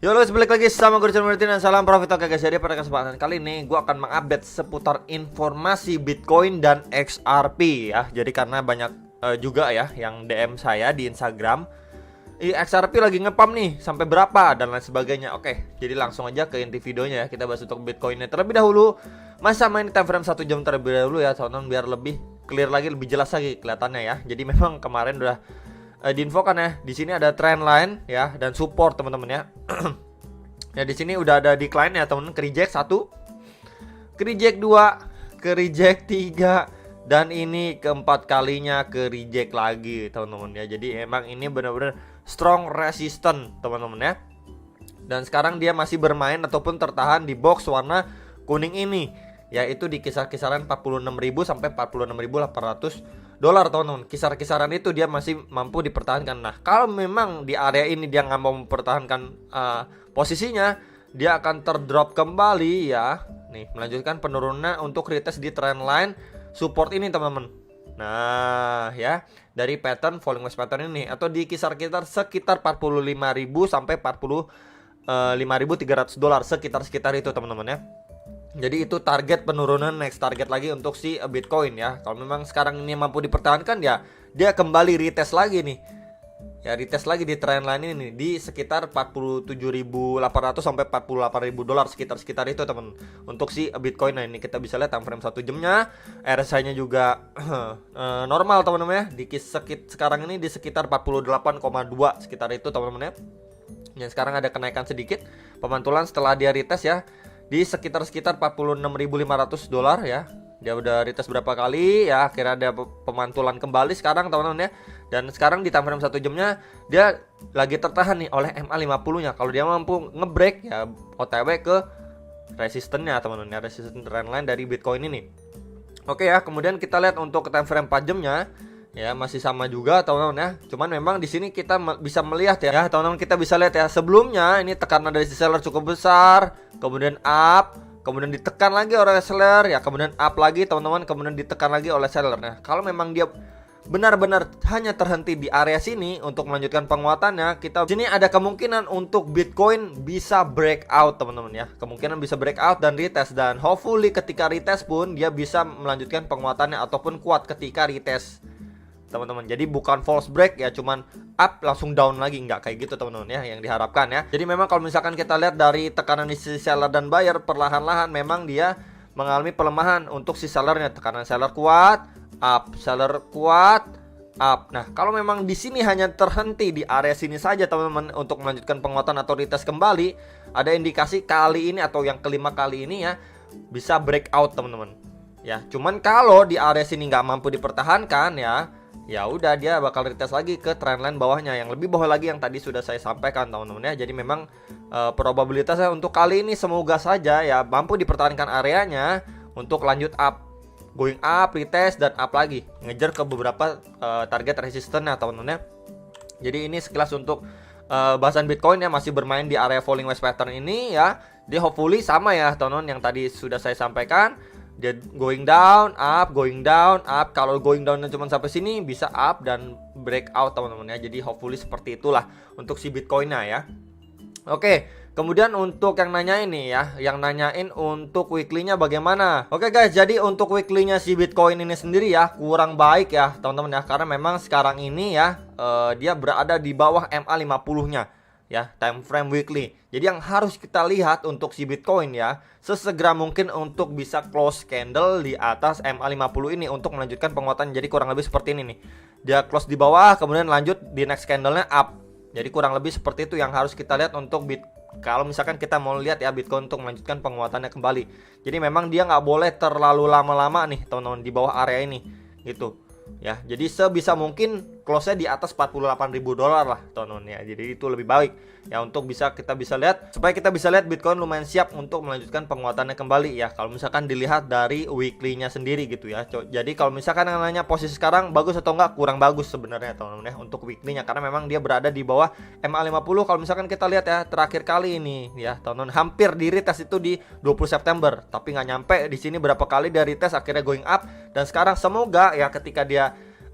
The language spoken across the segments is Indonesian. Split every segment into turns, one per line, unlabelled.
Yo guys, balik lagi sama gue Martin dan salam profit. Oke guys, jadi pada kesempatan kali ini gue akan mengupdate seputar informasi Bitcoin dan XRP ya. Jadi karena banyak juga ya yang DM saya di Instagram, XRP lagi ngepam nih sampai berapa dan lain sebagainya. Oke, jadi langsung aja ke inti videonya ya. Kita bahas untuk Bitcoinnya terlebih dahulu. Masa main time frame 1 jam terlebih dahulu ya, teman-teman, biar lebih clear lagi, lebih jelas lagi kelihatannya ya. Jadi memang kemarin udah diinfokan ya, di sini ada trend line ya dan support teman-teman ya. Ya di sini udah ada decline ya teman-teman, ke reject 1, ke reject 2, ke reject 3 dan ini keempat kalinya ke reject lagi teman-teman ya. Jadi emang ini benar-benar strong resistance teman-teman ya. Dan sekarang dia masih bermain ataupun tertahan di box warna kuning ini, yaitu di kisar-kisaran 46.000 sampai 46.800 dolar teman-teman. Kisar-kisaran itu dia masih mampu dipertahankan. Nah, kalau memang di area ini dia nggak mau mempertahankan posisinya, dia akan terdrop kembali ya. Nih, melanjutkan penurunan untuk retest di trendline support ini teman-teman. Nah, ya, dari pattern falling wedge pattern ini atau di kisar-kisar sekitar 45.000 sampai 45.300 dolar, sekitar itu teman-teman ya. Jadi itu target penurunan, next target lagi untuk si Bitcoin ya. Kalau memang sekarang ini mampu dipertahankan ya, dia kembali retest lagi nih. Ya retest lagi di trendline ini nih, di sekitar 47.800 sampai 48.000 dolar, sekitar itu teman. Untuk si Bitcoin. Nah, ini kita bisa lihat time frame 1 jamnya. RSI-nya juga normal teman-teman ya. Sekarang ini di sekitar 48,2, sekitar itu teman-teman ya. Yang sekarang ada kenaikan sedikit pemantulan setelah dia retest ya, di sekitar 46.500 dolar ya. Dia udah retest berapa kali ya, akhirnya ada pemantulan kembali sekarang teman-teman ya. Dan sekarang di time frame 1 jamnya dia lagi tertahan nih oleh MA50 nya. Kalau dia mampu ngebreak ya, OTW ke resistennya teman-teman ya, resisten trendline dari Bitcoin ini. Oke ya, kemudian kita lihat untuk time frame 4 jamnya ya, masih sama juga teman-teman ya. Cuman memang di sini kita bisa melihat ya, teman-teman, kita bisa lihat ya, sebelumnya ini tekanan dari si seller cukup besar, kemudian up, kemudian ditekan lagi oleh seller ya, kemudian up lagi teman-teman, kemudian ditekan lagi oleh seller. Nah, kalau memang dia benar-benar hanya terhenti di area sini untuk melanjutkan penguatannya, kita sini ada kemungkinan untuk Bitcoin bisa breakout teman-teman ya. Kemungkinan bisa breakout dan retest, dan hopefully ketika retest pun dia bisa melanjutkan penguatannya ataupun kuat ketika retest teman-teman. Jadi bukan false break ya, cuman up langsung down lagi, nggak kayak gitu teman-teman ya yang diharapkan ya. Jadi memang kalau misalkan kita lihat dari tekanan di si seller dan buyer, perlahan-lahan memang dia mengalami pelemahan untuk si sellernya. Tekanan seller kuat, up, seller kuat, up. Nah, kalau memang di sini hanya terhenti di area sini saja teman-teman untuk melanjutkan penguatan atau retest kembali, ada indikasi kali ini atau yang kelima kali ini ya bisa breakout teman-teman. Ya, cuman kalau di area sini nggak mampu dipertahankan ya udah dia bakal retest lagi ke trendline bawahnya, yang lebih bawah lagi yang tadi sudah saya sampaikan teman-teman ya. Jadi memang probabilitasnya untuk kali ini semoga saja ya mampu dipertahankan areanya untuk lanjut up, going up, retest dan up lagi, ngejar ke beberapa target resistance ya teman-teman ya. Jadi ini sekilas untuk bahasan Bitcoin ya, masih bermain di area falling wedge pattern ini ya. Dia hopefully sama ya teman-teman yang tadi sudah saya sampaikan. Dia going down, up, going down, up. Kalau going down cuma sampai sini bisa up dan breakout teman-teman ya. Jadi hopefully seperti itulah untuk si Bitcoinnya ya. Oke, kemudian untuk yang nanya ini ya, yang nanyain untuk weekly-nya bagaimana. Oke guys, jadi untuk weekly-nya si Bitcoin ini sendiri ya kurang baik ya teman-teman ya, karena memang sekarang ini ya dia berada di bawah MA50-nya. Ya, time frame weekly. Jadi yang harus kita lihat untuk si Bitcoin ya, sesegera mungkin untuk bisa close candle di atas MA50 ini untuk melanjutkan penguatan. Jadi kurang lebih seperti ini nih. Dia close di bawah, kemudian lanjut di next candle-nya up. Jadi kurang lebih seperti itu yang harus kita lihat untuk kalau misalkan kita mau lihat ya Bitcoin untuk melanjutkan penguatannya kembali. Jadi memang dia nggak boleh terlalu lama-lama nih teman-teman di bawah area ini gitu. Ya, jadi sebisa mungkin close-nya di atas 48.000 dolar lah teman-teman ya. Jadi itu lebih baik ya, untuk kita bisa lihat, supaya kita bisa lihat Bitcoin lumayan siap untuk melanjutkan penguatannya kembali ya. Kalau misalkan dilihat dari weekly-nya sendiri gitu ya. Jadi kalau misalkan yang nanya posisi sekarang bagus atau enggak, kurang bagus sebenarnya teman-teman ya untuk weekly-nya, karena memang dia berada di bawah MA50. Kalau misalkan kita lihat ya terakhir kali ini ya teman-teman, hampir di retest itu di 20 September, tapi nggak nyampe di sini berapa kali dia retest akhirnya going up, dan sekarang semoga ya ketika dia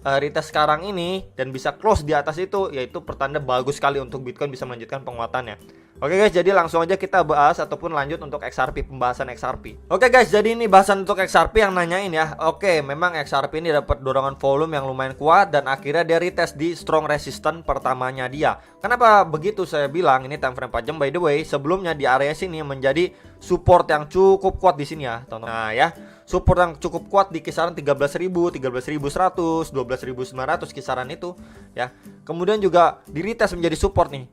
retest sekarang ini dan bisa close di atas itu, yaitu pertanda bagus sekali untuk Bitcoin bisa melanjutkan penguatannya. Oke guys, jadi langsung aja kita bahas ataupun lanjut untuk XRP, pembahasan XRP. Oke guys, jadi ini bahasan untuk XRP yang nanyain ya. Oke, memang XRP ini dapat dorongan volume yang lumayan kuat dan akhirnya dia retest di strong resistance pertamanya dia. Kenapa begitu saya bilang ini time frame 4 jam, by the way, sebelumnya di area sini menjadi support yang cukup kuat di sini ya, teman-teman. Nah ya, support yang cukup kuat di kisaran 13.000, 13.100, 12.900 kisaran itu ya. Kemudian juga di retest menjadi support nih.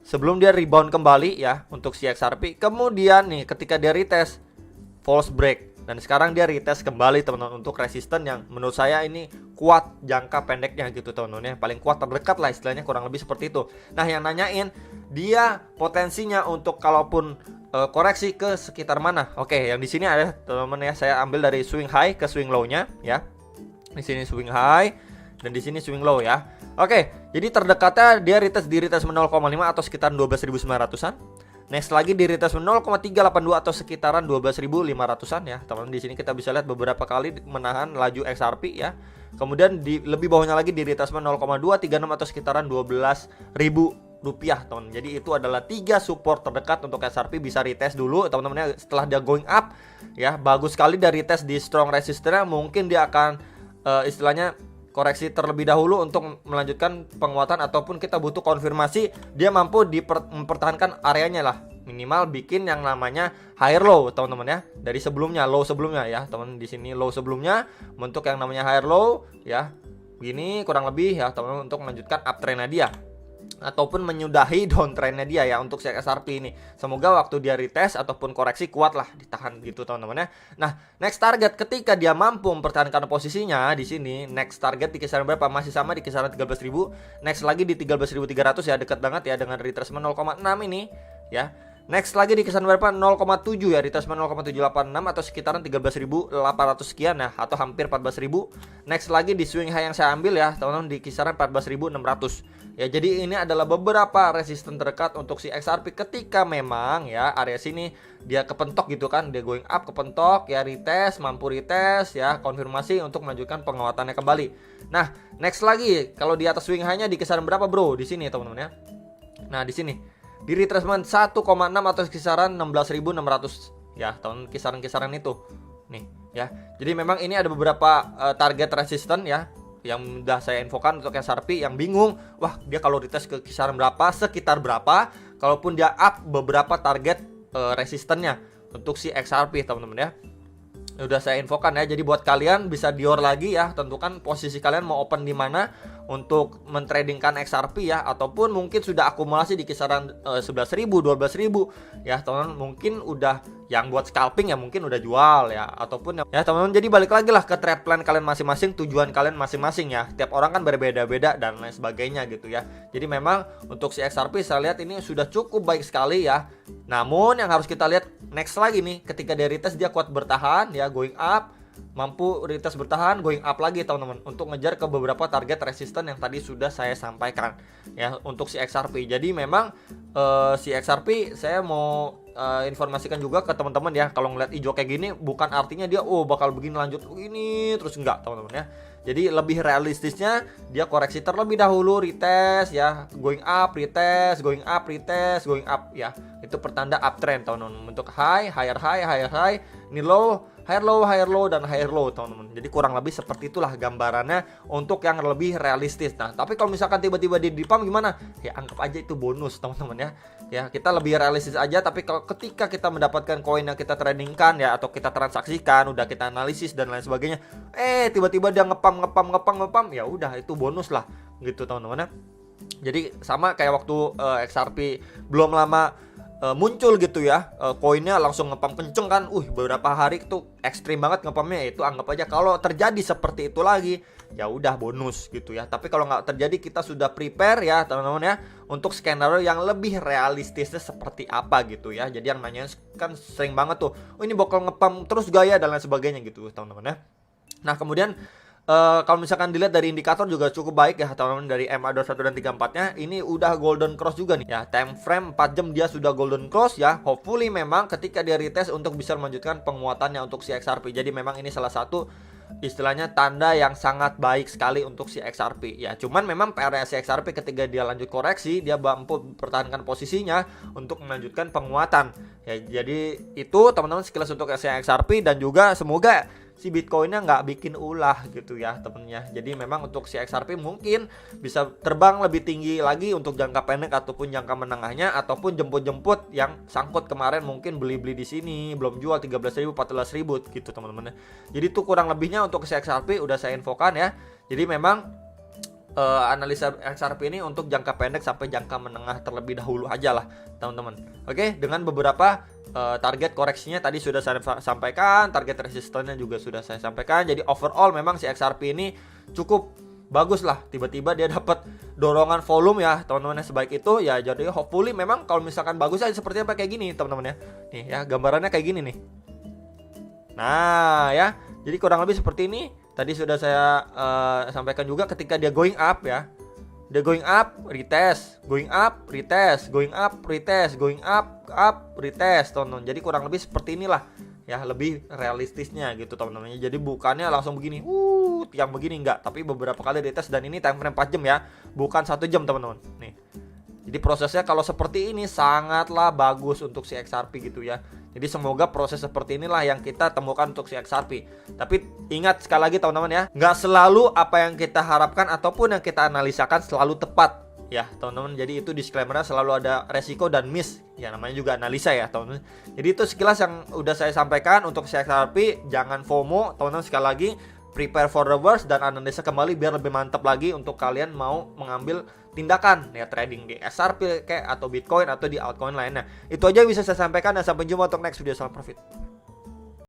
Sebelum dia rebound kembali ya untuk si XRP. Kemudian nih ketika dia retest false break. Dan sekarang dia retest kembali teman-teman untuk resisten yang menurut saya ini kuat jangka pendeknya gitu teman-teman ya. Paling kuat terdekat lah istilahnya, kurang lebih seperti itu. Nah yang nanyain dia potensinya untuk kalaupun koreksi ke sekitar mana. Oke, yang di sini ada teman-teman ya, saya ambil dari swing high ke swing low-nya ya. Di sini swing high dan di sini swing low ya. Oke, jadi terdekatnya dia retest di retest 0,5 atau sekitaran 12.900-an. Next lagi di retest 0,382 atau sekitaran 12.500-an ya. Teman-teman di sini kita bisa lihat beberapa kali menahan laju XRP ya. Kemudian di lebih bawahnya lagi di retest 0,236 atau sekitaran 12.000 rupiah teman. Jadi itu adalah 3 support terdekat untuk XRP. Bisa retest dulu teman-teman ya, setelah dia going up ya. Bagus sekali dari retest di strong resistance, mungkin dia akan istilahnya koreksi terlebih dahulu untuk melanjutkan penguatan ataupun kita butuh konfirmasi dia mampu mempertahankan areanya lah, minimal bikin yang namanya higher low teman-teman ya, dari sebelumnya low sebelumnya ya teman. Di sini low sebelumnya bentuk yang namanya higher low ya, begini kurang lebih ya teman-teman, untuk melanjutkan uptrendnya dia ataupun menyudahi downtrendnya dia ya untuk si XRP ini. Semoga waktu dia retest ataupun koreksi kuat lah, ditahan gitu teman-teman ya. Nah, next target ketika dia mampu mempertahankan posisinya di sini, next target di kisaran berapa? Masih sama di kisaran 13.000. Next lagi di 13.300 ya, dekat banget ya dengan retracement 0,6 ini ya. Next lagi di kisaran berapa? 0,7 ya, retracement 0,786 atau sekitaran 13.800 sekian ya, atau hampir 14.000. Next lagi di swing high yang saya ambil ya teman-teman di kisaran 14.600 ya. Jadi ini adalah beberapa resisten terdekat untuk si XRP ketika memang ya area sini dia kepentok gitu kan, dia going up kepentok ya, retest, mampu retest ya, konfirmasi untuk melanjutkan penguatannya kembali. Nah, next lagi kalau di atas swing high-nya di kisaran berapa bro? Di sini teman-teman ya. Nah, di sini di retracement 1,6 atau kisaran 16.600 ya, tahun kisaran-kisaran itu nih ya. Jadi memang ini ada beberapa target resisten ya yang udah saya infokan untuk XRP yang bingung, wah dia kalau retest ke kisaran berapa, sekitar berapa, kalaupun dia up beberapa target resistennya untuk si XRP teman-teman ya. Udah saya infokan ya. Jadi buat kalian bisa dior lagi ya, tentukan posisi kalian mau open di mana untuk mentradingkan XRP ya, ataupun mungkin sudah akumulasi di kisaran 11.000, 12.000 ya teman-teman, mungkin udah yang buat scalping ya mungkin udah jual ya, ataupun ya teman-teman. Jadi balik lagi lah ke trade plan kalian masing-masing, tujuan kalian masing-masing ya. Tiap orang kan berbeda-beda dan lain sebagainya gitu ya. Jadi memang untuk si XRP saya lihat ini sudah cukup baik sekali ya. Namun yang harus kita lihat next lagi nih, ketika dia retest dia kuat bertahan ya, going up, mampu retest bertahan, going up lagi teman-teman, untuk ngejar ke beberapa target resisten yang tadi sudah saya sampaikan ya untuk si XRP. Jadi memang si XRP saya mau informasikan juga ke teman-teman ya, kalau ngeliat hijau kayak gini bukan artinya dia bakal begini lanjut ini terus, enggak teman-teman ya. Jadi lebih realistisnya dia koreksi terlebih dahulu, retest ya, going up, retest, going up, retest, going up ya. Itu pertanda uptrend teman-teman, untuk high, higher high, higher high, ini low, higher low, higher low, dan higher low teman-teman. Jadi kurang lebih seperti itulah gambarannya untuk yang lebih realistis. Nah, tapi kalau misalkan tiba-tiba di pump gimana? Ya anggap aja itu bonus teman-teman ya. Ya kita lebih realistis aja. Tapi kalau ketika kita mendapatkan koin yang kita tradingkan ya, atau kita transaksikan, udah kita analisis dan lain sebagainya, tiba-tiba dia ngepam, ya udah itu bonus lah gitu teman-teman ya. Jadi sama kayak waktu XRP belum lama muncul gitu ya, koinnya langsung ngepam kenceng kan, beberapa hari itu ekstrim banget ngepamnya. Itu anggap aja kalau terjadi seperti itu lagi ya udah bonus gitu ya. Tapi kalau nggak terjadi kita sudah prepare ya teman-teman ya, untuk skenario yang lebih realistisnya seperti apa gitu ya. Jadi yang nanya kan sering banget tuh, ini bakal ngepam terus gaya dan lain sebagainya gitu teman-teman ya. Nah kemudian kalau misalkan dilihat dari indikator juga cukup baik ya teman-teman, dari MA21 dan 34-nya ini udah golden cross juga nih ya. Time frame 4 jam dia sudah golden cross ya. Hopefully memang ketika dia retest untuk bisa melanjutkan penguatannya untuk si XRP. Jadi memang ini salah satu istilahnya tanda yang sangat baik sekali untuk si XRP ya. Cuman memang PR si XRP ketika dia lanjut koreksi, dia mampu mempertahankan posisinya untuk melanjutkan penguatan ya. Jadi itu teman-teman sekilas untuk si XRP, dan juga semoga si Bitcoinnya nggak bikin ulah gitu ya temennya. Jadi memang untuk si XRP mungkin bisa terbang lebih tinggi lagi untuk jangka pendek ataupun jangka menengahnya, ataupun jemput-jemput yang sangkut kemarin mungkin beli-beli di sini belum jual 13.000 14.000 gitu teman-teman. Jadi itu kurang lebihnya untuk si XRP udah saya infokan ya. Jadi memang analisa XRP ini untuk jangka pendek sampai jangka menengah terlebih dahulu aja lah teman-teman. Oke, dengan beberapa target koreksinya tadi sudah saya sampaikan, target resistennya juga sudah saya sampaikan. Jadi overall memang si XRP ini cukup bagus lah, tiba-tiba dia dapat dorongan volume ya teman-teman sebaik itu ya. Jadi hopefully memang kalau misalkan bagus aja seperti apa kayak gini teman-teman ya. Nih ya gambarannya kayak gini nih. Nah ya, jadi kurang lebih seperti ini. Tadi sudah saya sampaikan juga ketika dia going up ya. Dia going up, retest, going up, retest, going up, retest, going up, retest teman-teman. Jadi kurang lebih seperti inilah ya, lebih realistisnya gitu teman-teman. Jadi bukannya langsung begini, tiang begini enggak, tapi beberapa kali retest, dan ini time frame 4 jam ya, bukan 1 jam teman-teman. Nih. Jadi prosesnya kalau seperti ini sangatlah bagus untuk si XRP gitu ya. Jadi semoga proses seperti inilah yang kita temukan untuk si XRP. Tapi ingat sekali lagi teman-teman ya, nggak selalu apa yang kita harapkan ataupun yang kita analisakan selalu tepat ya teman-teman. Jadi itu disclaimer-nya selalu ada resiko dan miss. Ya namanya juga analisa ya teman-teman. Jadi itu sekilas yang udah saya sampaikan untuk si XRP. Jangan FOMO teman-teman, sekali lagi prepare for the worst dan analisa kembali biar lebih mantap lagi untuk kalian mau mengambil tindakan ya trading di XRP kayak atau Bitcoin atau di altcoin lainnya. Itu aja yang bisa saya sampaikan, dan sampai jumpa untuk next video. Salam profit.